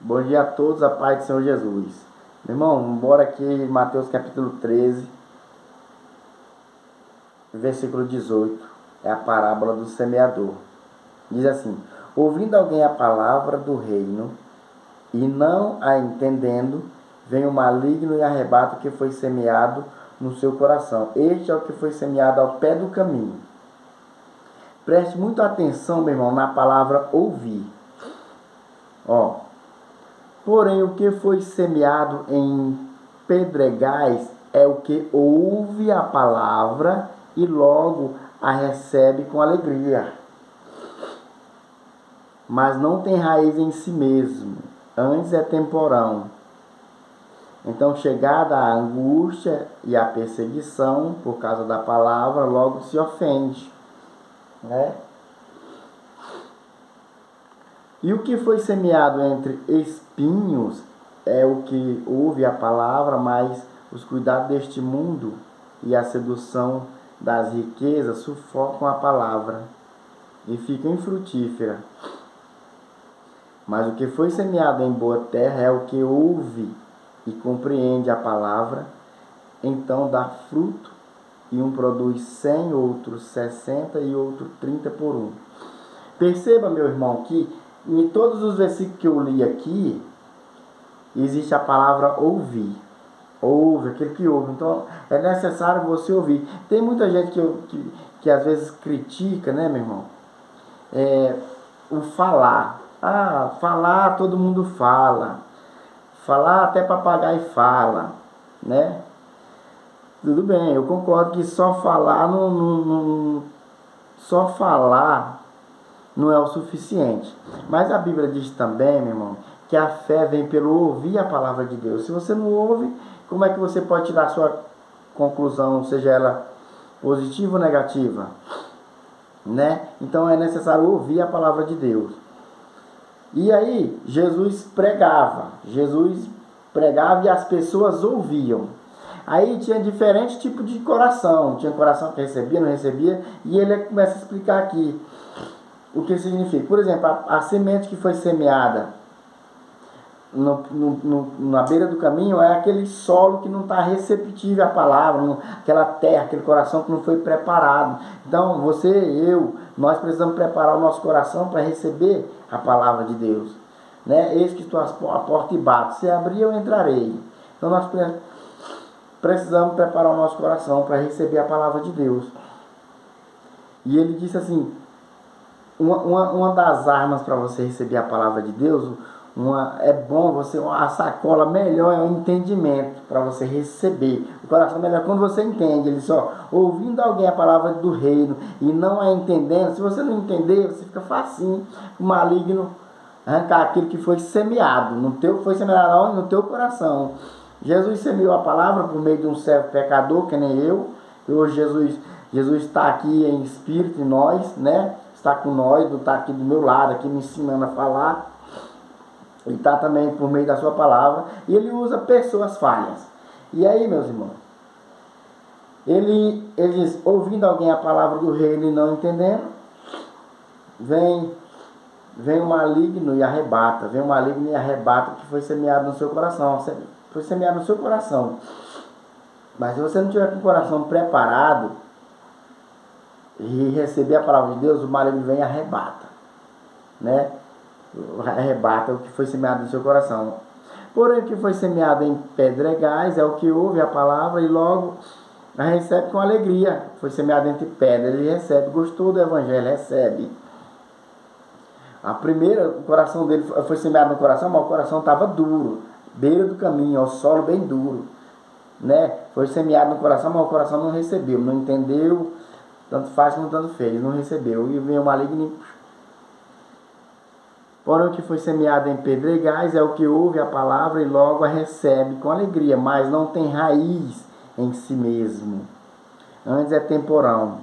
Bom dia a todos, a paz do Senhor Jesus. Meu irmão, bora aqui em Mateus capítulo 13, versículo 18. É a parábola do semeador. Diz assim: ouvindo alguém a palavra do reino e não a entendendo, vem o maligno e arrebata o que foi semeado no seu coração. Este é o que foi semeado ao pé do caminho. Preste muita atenção, meu irmão, na palavra ouvir. Porém, o que foi semeado em pedregais é o que ouve a palavra e logo a recebe com alegria, mas não tem raiz em si mesmo, antes é temporão. Então, chegada a angústia e a perseguição por causa da palavra, logo se ofende, né? E o que foi semeado entre espinhos é o que ouve a palavra, mas os cuidados deste mundo e a sedução das riquezas sufocam a palavra e fica infrutífera. Mas o que foi semeado em boa terra é o que ouve e compreende a palavra, então dá fruto, e um produz 100, outro 60 e outro 30 por um. Perceba, meu irmão, que em todos os versículos que eu li aqui, existe a palavra ouvir. Ouve, aquele que ouve. Então, é necessário você ouvir. Tem muita gente que às vezes critica, né, meu irmão? O falar. Falar todo mundo fala. Falar até papagaio fala, né? Tudo bem, eu concordo que só falar só falar não é o suficiente. Mas a Bíblia diz também, meu irmão, que a fé vem pelo ouvir a palavra de Deus. Se você não ouve, como é que você pode tirar a sua conclusão, seja ela positiva ou negativa? Né? Então é necessário ouvir a palavra de Deus. E aí, Jesus pregava e as pessoas ouviam. Aí tinha diferentes tipos de coração. Tinha coração que recebia, não recebia. E ele começa a explicar aqui o que significa. Por exemplo, a semente que foi semeada na beira do caminho é aquele solo que não está receptível à palavra, aquela terra, aquele coração que não foi preparado. Então, nós precisamos preparar o nosso coração para receber a palavra de Deus. Né? Eis que estou à porta e bato. Se abrir, eu entrarei. Então, nós precisamos preparar o nosso coração para receber a palavra de Deus. E ele disse assim: uma das armas para você receber a palavra de Deus, é bom a sacola melhor é o entendimento para você receber. O coração melhor quando você entende. Ele só ouvindo alguém a palavra do reino e não a entendendo. Se você não entender, você fica facinho, o maligno arrancar aquilo que foi semeado foi semeado no teu coração. Jesus semeou a palavra por meio de um servo pecador, que nem eu. E hoje Jesus está aqui em espírito em nós, né? Está com nós, está aqui do meu lado, aqui me ensinando a falar. Ele está também por meio da sua palavra. E ele usa pessoas falhas. E aí, meus irmãos, ele diz, ouvindo alguém a palavra do reino e não entendendo, vem o maligno e arrebata. Vem o maligno e arrebata o que foi semeado no seu coração. Foi semeado no seu coração. Mas se você não tiver com o coração preparado e receber a palavra de Deus, o maligno vem e arrebata, né? Arrebata o que foi semeado no seu coração. Porém, o que foi semeado em pedregais é o que ouve a palavra e logo a recebe com alegria. Foi semeado entre pedras, ele recebe. Gostou do evangelho, recebe. O coração dele foi semeado no coração, mas o coração estava duro, beira do caminho, o solo bem duro, né? Foi semeado no coração, mas o coração não recebeu, não entendeu, tanto faz como tanto fez, não recebeu. E vem o maligno. Porém, o que foi semeado em pedregais é o que ouve a palavra e logo a recebe com alegria, mas não tem raiz em si mesmo. Antes é temporão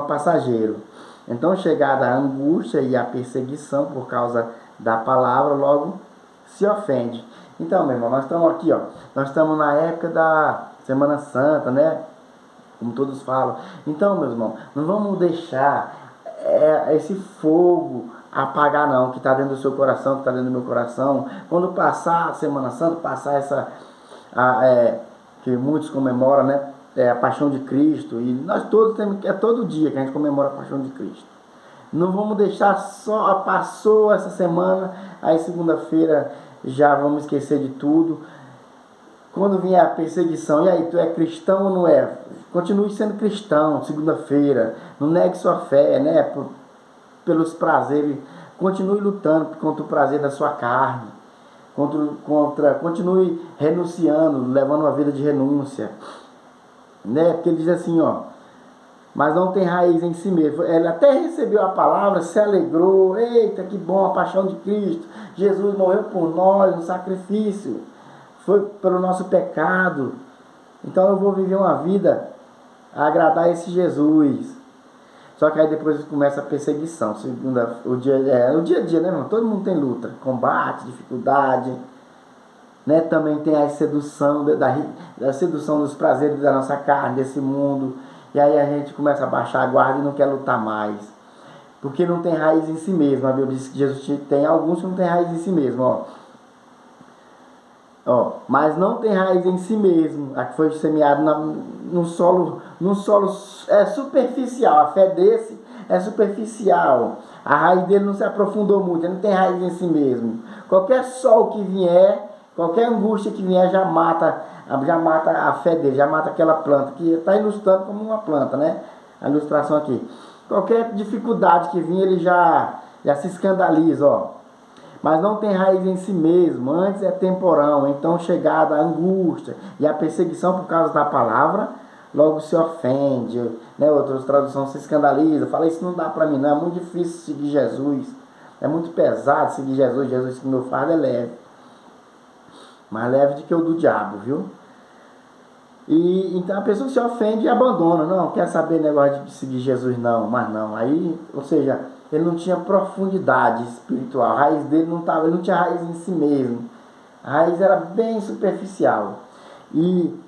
passageiro. Então, chegada a angústia e a perseguição por causa da palavra, logo se ofende. Então, meu irmão, nós estamos aqui, nós estamos na época da Semana Santa, né? Como todos falam. Então, meus irmãos, não vamos deixar esse fogo apagar não, que está dentro do seu coração, que está dentro do meu coração. Quando passar a Semana Santa, passar que muitos comemoram, né? A paixão de Cristo, e nós todos temos, é todo dia que a gente comemora a paixão de Cristo. Não vamos deixar só, passou essa semana, aí segunda-feira já vamos esquecer de tudo. Quando vier a perseguição, e aí, tu é cristão ou não é? Continue sendo cristão, segunda-feira. Não negue sua fé, né? Pelos prazeres. Continue lutando contra o prazer da sua carne. Continue renunciando, levando uma vida de renúncia. Né? Porque ele diz assim, ó. Mas não tem raiz em si mesmo. Ele até recebeu a palavra, se alegrou. Eita, que bom, a paixão de Cristo. Jesus morreu por nós, no sacrifício. Foi pelo nosso pecado. Então eu vou viver uma vida a agradar esse Jesus. Só que aí depois começa a perseguição. O dia a dia, né, irmão? Todo mundo tem luta, combate, dificuldade. Né? Também tem a sedução, da sedução dos prazeres da nossa carne, desse mundo. E aí a gente começa a baixar a guarda e não quer lutar mais. Porque não tem raiz em si mesmo. A Bíblia diz que Jesus tem alguns que não tem raiz em si mesmo. Mas não tem raiz em si mesmo. A que foi semeado num solo superficial. A fé desse é superficial. A raiz dele não se aprofundou muito. Ele não tem raiz em si mesmo. Qualquer sol que vier, qualquer angústia que vier já mata a fé dele, já mata aquela planta, que está ilustrando como uma planta, né? A ilustração aqui. Qualquer dificuldade que vier, ele já se escandaliza, Mas não tem raiz em si mesmo, antes é temporão, então chegada a angústia e a perseguição por causa da palavra, logo se ofende, né? Outras traduções se escandalizam, fala, isso não dá para mim não, é muito difícil seguir Jesus, é muito pesado seguir Jesus que meu fardo é leve, mais leve do que o do diabo, viu? E então a pessoa se ofende e abandona, não quer saber negócio de seguir Jesus não, aí, ou seja, ele não tinha profundidade espiritual, a raiz dele ele não tinha raiz em si mesmo, a raiz era bem superficial. E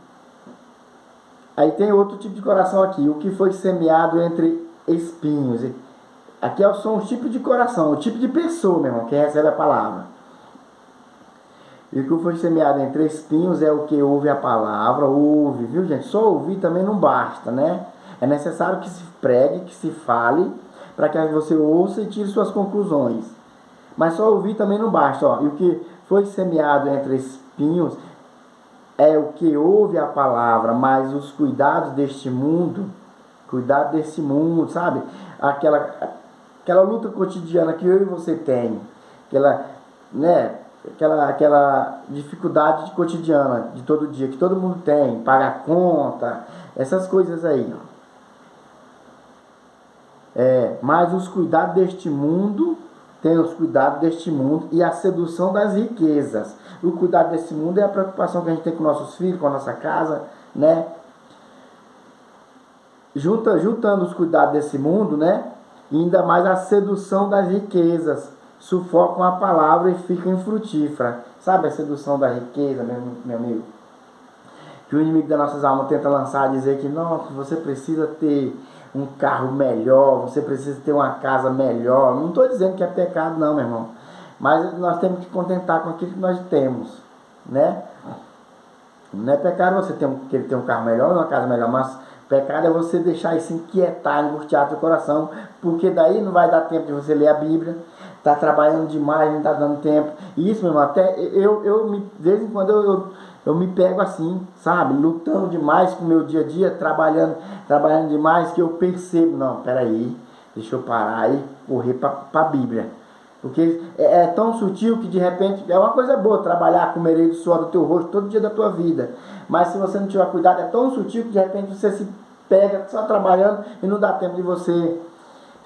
aí tem outro tipo de coração aqui, o que foi semeado entre espinhos. Aqui são os tipos de coração, o tipo de pessoa, meu irmão, que recebe a palavra. E o que foi semeado entre espinhos é o que ouve a palavra, ouve, viu gente? Só ouvir também não basta, né? É necessário que se pregue, que se fale, para que você ouça e tire suas conclusões. Mas só ouvir também não basta, E o que foi semeado entre espinhos é o que ouve a palavra, mas os cuidados deste mundo, sabe? Aquela luta cotidiana que eu e você tem, aquela dificuldade cotidiana de todo dia, que todo mundo tem, pagar conta, essas coisas aí. Mas os cuidados deste mundo, tem os cuidados deste mundo e a sedução das riquezas. O cuidado desse mundo é a preocupação que a gente tem com nossos filhos, com a nossa casa, né? Juntando os cuidados desse mundo, né? E ainda mais a sedução das riquezas. Sufocam a palavra e ficam infrutíferas. Sabe a sedução da riqueza, meu amigo? Que o inimigo das nossas almas tenta lançar, dizer que não, você precisa ter um carro melhor, você precisa ter uma casa melhor. Não estou dizendo que é pecado não, meu irmão. Mas nós temos que contentar com aquilo que nós temos, né? Não é pecado você querer ter um carro melhor ou uma casa melhor, mas pecado é você deixar isso inquietar, angustiar teu coração, porque daí não vai dar tempo de você ler a Bíblia, tá trabalhando demais, não tá dando tempo. E isso, meu irmão, até de vez em quando eu me pego assim, sabe? Lutando demais com o meu dia a dia, trabalhando demais, que eu percebo, não, peraí, deixa eu parar e correr para a Bíblia. Porque é tão sutil que de repente é uma coisa boa trabalhar com o mereiro do suor do teu rosto todo dia da tua vida. Mas se você não tiver cuidado, é tão sutil que de repente você se pega só trabalhando e não dá tempo de você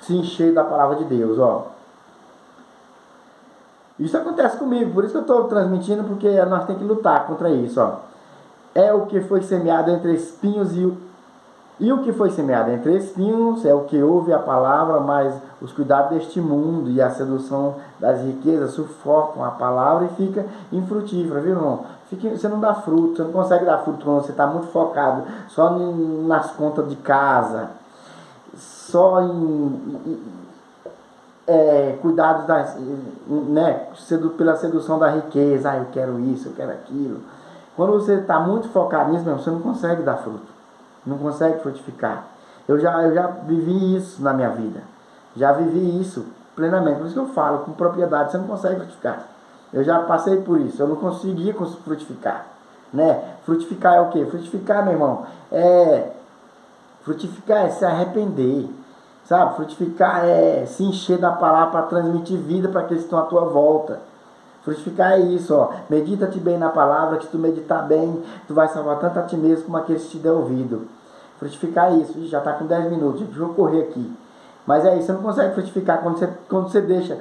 se encher da palavra de Deus, Isso acontece comigo, por isso que eu estou transmitindo, porque nós temos que lutar contra isso, É o que foi semeado entre espinhos e o que foi semeado entre espinhos é o que ouve a palavra, mas os cuidados deste mundo e a sedução das riquezas sufocam a palavra e fica infrutífera, viu, irmão? Você não dá fruto, você não consegue dar fruto quando você está muito focado só nas contas de casa, só cuidados né, pela sedução da riqueza. Eu quero isso, eu quero aquilo. Quando você está muito focado nisso, você não consegue dar fruto, não consegue frutificar. Eu já vivi isso na minha vida, já vivi isso plenamente. Por isso que eu falo com propriedade, você não consegue frutificar. Eu já passei por isso, eu não conseguia frutificar, né? Frutificar é o quê? Frutificar, meu irmão, frutificar é se arrepender, sabe? Frutificar é se encher da palavra para transmitir vida para aqueles que estão à tua volta. Frutificar é isso, ó. Medita-te bem na palavra, que se tu meditar bem, tu vai salvar tanto a ti mesmo como aqueles que te der ouvido. Frutificar é isso. Ih, já está com 10 minutos, deixa eu correr aqui. Mas é isso, você não consegue frutificar quando você deixa.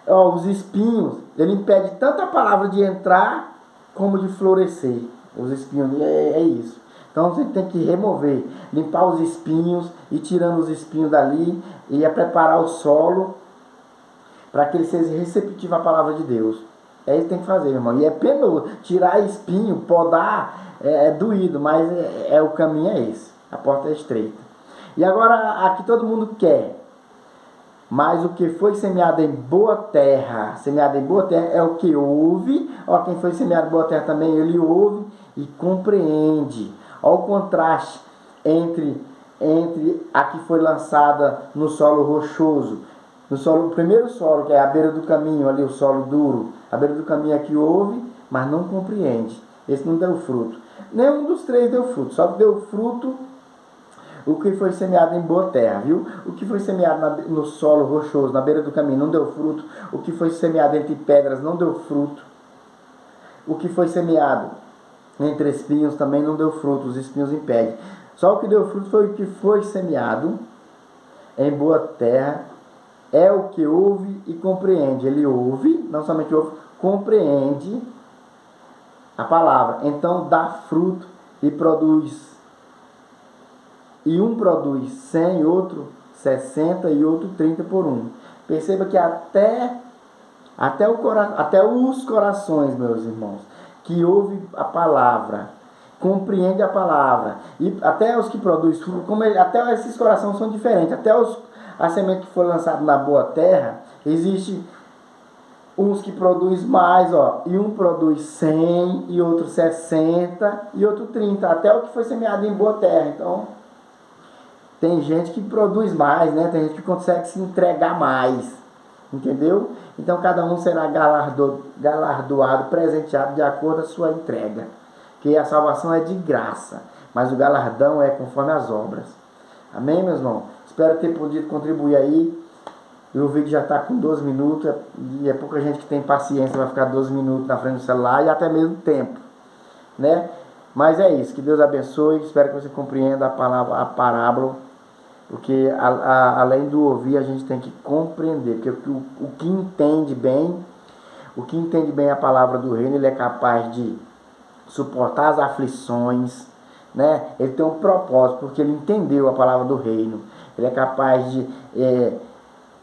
Ó, os espinhos, ele impede tanto a palavra de entrar como de florescer. Os espinhos, é isso. Então você tem que remover, limpar os espinhos, ir tirando os espinhos dali, e preparar o solo para que ele seja receptivo à palavra de Deus. É isso que tem que fazer, irmão. E é penoso. Tirar espinho, podar, é doído, mas o caminho é esse. A porta é estreita. E agora, aqui todo mundo quer. Mas o que foi semeado em boa terra, é o que ouve. Ó, quem foi semeado em boa terra também, ele ouve e compreende. Ó, o contraste entre a que foi lançada no solo rochoso. O primeiro solo, que é a beira do caminho, ali o solo duro. A beira do caminho é que ouve, mas não compreende. Esse não deu fruto. Nenhum dos três deu fruto. Só deu fruto o que foi semeado em boa terra, viu? O que foi semeado no solo rochoso, na beira do caminho, não deu fruto. O que foi semeado entre pedras não deu fruto. O que foi semeado entre espinhos também não deu fruto. Os espinhos impedem. Só o que deu fruto foi o que foi semeado em boa terra. É o que ouve e compreende. Ele ouve, não somente ouve, compreende a palavra. Então dá fruto e produz. E um produz 100, outro 60 e outro 30 por um. Perceba que até os corações, meus irmãos, que ouvem a palavra, compreende a palavra, e até os que produzem fruto, até esses corações são diferentes, a semente que foi lançada na boa terra, existe uns que produzem mais, ó, e um produz 100, e outro 60, e outro 30, até o que foi semeado em boa terra. Então, tem gente que produz mais, né? Tem gente que consegue se entregar mais, entendeu? Então, cada um será galardoado, presenteado de acordo com a sua entrega. Porque a salvação é de graça, mas o galardão é conforme as obras. Amém, meus irmãos? Espero ter podido contribuir aí. E o vídeo já está com 12 minutos. E é pouca gente que tem paciência para ficar 12 minutos na frente do celular. E até mesmo tempo, né? Mas é isso. Que Deus abençoe. Espero que você compreenda a parábola. Porque além do ouvir, a gente tem que compreender. Porque o que entende bem a palavra do reino, ele é capaz de suportar as aflições, né? Ele tem um propósito, porque ele entendeu a palavra do reino. Ele é capaz de,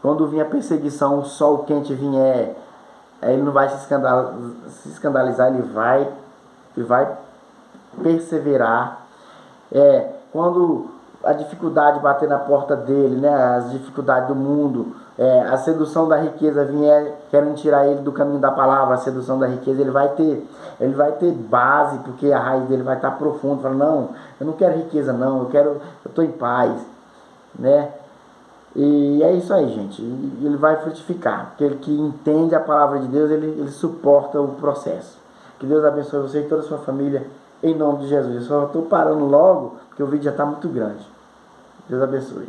quando vier a perseguição, o sol quente vier, ele não vai se escandalizar, ele vai perseverar. Quando a dificuldade bater na porta dele, né, as dificuldades do mundo, a sedução da riqueza vier querendo tirar ele do caminho da palavra, a sedução da riqueza, ele vai ter base, porque a raiz dele vai estar profunda. Fala, não, eu não quero riqueza não, eu estou em paz, né? E é isso aí, gente. Ele vai frutificar. Aquele que entende a palavra de Deus, ele suporta o processo. Que Deus abençoe você e toda a sua família, em nome de Jesus. Eu só estou parando logo, porque o vídeo já está muito grande. Deus abençoe.